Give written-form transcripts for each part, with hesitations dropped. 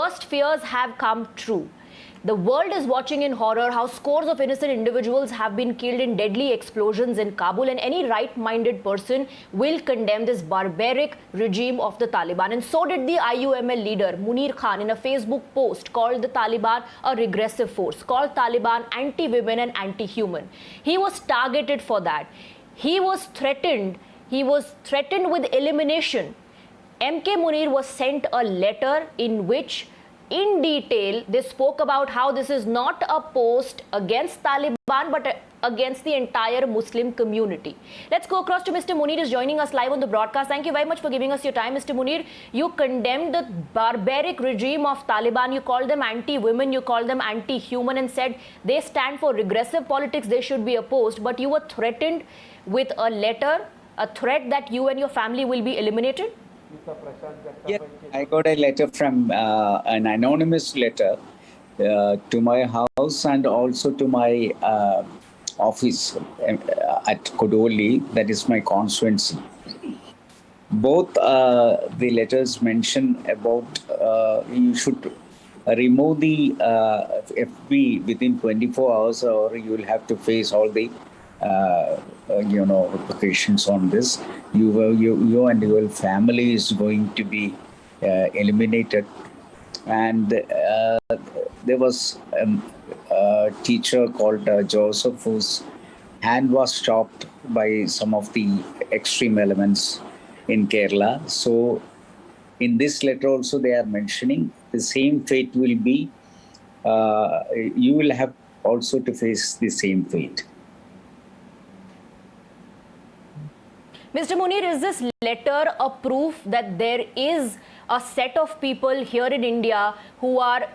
worst fears have come true. The world is watching in horror how scores of innocent individuals have been killed in deadly explosions in Kabul, and any right-minded person will condemn this barbaric regime of the Taliban. And so did the IUML leader Munir Khan in a Facebook post called the Taliban a regressive force, called Taliban anti-women and anti-human. He was targeted for that. He was threatened with elimination. MK Munir was sent a letter in which in detail they spoke about how this is not a post against Taliban but against the entire Muslim community. Let's go across to Mr. Munir, is joining us live on the broadcast. Thank you very much for giving us your time, Mr. Munir. You condemned the barbaric regime of Taliban. You called them anti-women, you called them anti-human, and said they stand for regressive politics, they should be opposed. But you were threatened with a letter, a threat that you and your family will be eliminated? Yeah, I got a letter from an anonymous letter to my house and also to my office at Kodoli, that is my constituency. Both the letters mention about you should remove the FB within 24 hours or you will have to face all the repercussions on this. You and your family is going to be eliminated. And there was a teacher called Joseph whose hand was chopped by some of the extreme elements in Kerala. So in this letter also they are mentioning the same fate will be, you will have also to face the same fate. Mr. Munir, is this letter a proof that there is a set of people here in India who are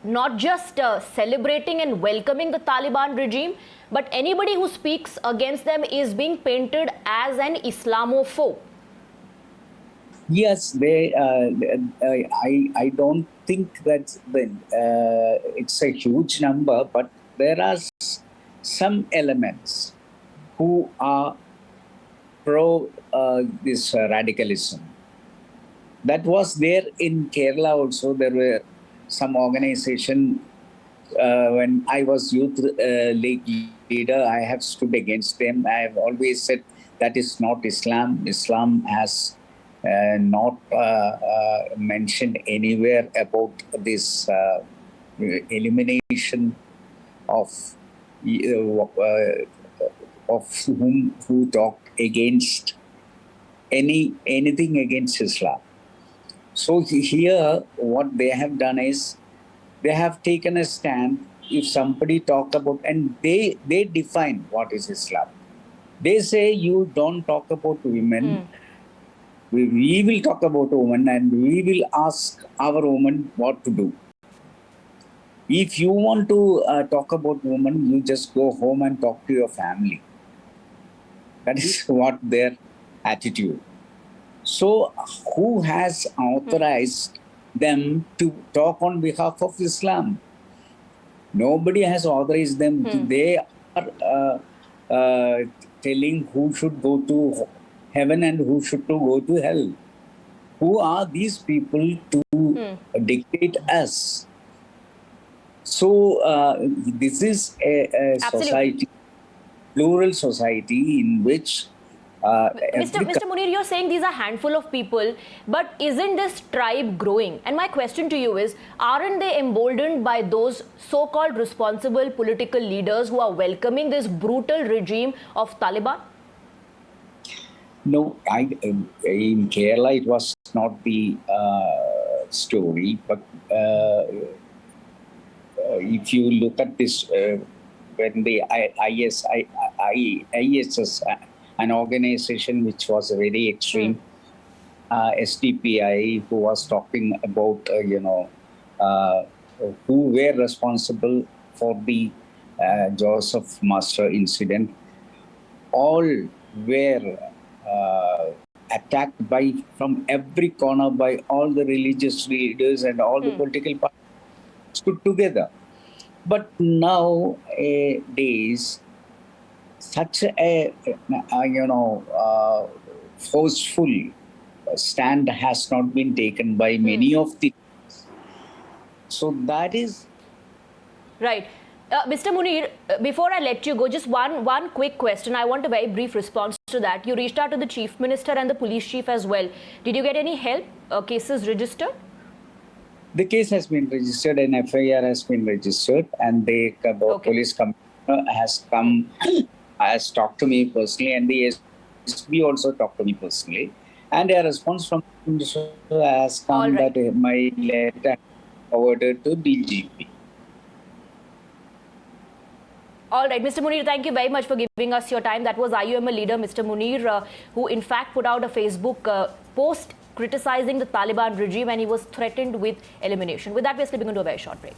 not just celebrating and welcoming the Taliban regime, but anybody who speaks against them is being painted as an Islamophobe? Yes, I don't think that it's a huge number, but there are some elements who are pro this radicalism. That was there in Kerala also. There were some organization, when I was youth league leader, I have stood against them. I have always said that is not Islam. Islam has not mentioned anywhere about this elimination of who talked against anything against Islam. So here what they have done is they have taken a stand. If somebody talk about, and they define what is Islam. They say you don't talk about women. We will talk about women and we will ask our women what to do. If you want to talk about women, you just go home and talk to your family. That is what their attitude. So who has authorized them to talk on behalf of Islam? Nobody has authorized them. They are telling who should go to heaven and who should go to hell. Who are these people to dictate us? So this is a society, plural society in which Mr. Munir, you're saying these are a handful of people, but isn't this tribe growing? And my question to you is, aren't they emboldened by those so-called responsible political leaders who are welcoming this brutal regime of Taliban? No, in Kerala it was not the story, but if you look at this, when the ISS, an organization which was very extreme, SDPI, who was talking about, who were responsible for the Joseph Master incident, all were attacked from every corner by all the religious leaders and all the political parties stood together. But nowadays, such a forceful stand has not been taken by many of the. So that is Right. Mr. Munir, before I let you go, just one quick question. I want a very brief response to that. You reached out to the Chief Minister and the police chief as well. Did you get any help? Cases registered? the case has been registered, an FIR has been registered, and the police commissioner has talked to me personally, and the SB also talked to me personally. And a response from the minister has come right. that my letter forwarded to DGP. All right, Mr. Munir, thank you very much for giving us your time. That was IUML leader, Mr. Munir, who in fact put out a Facebook post criticizing the Taliban regime, and he was threatened with elimination. With that, we're slipping into a very short break.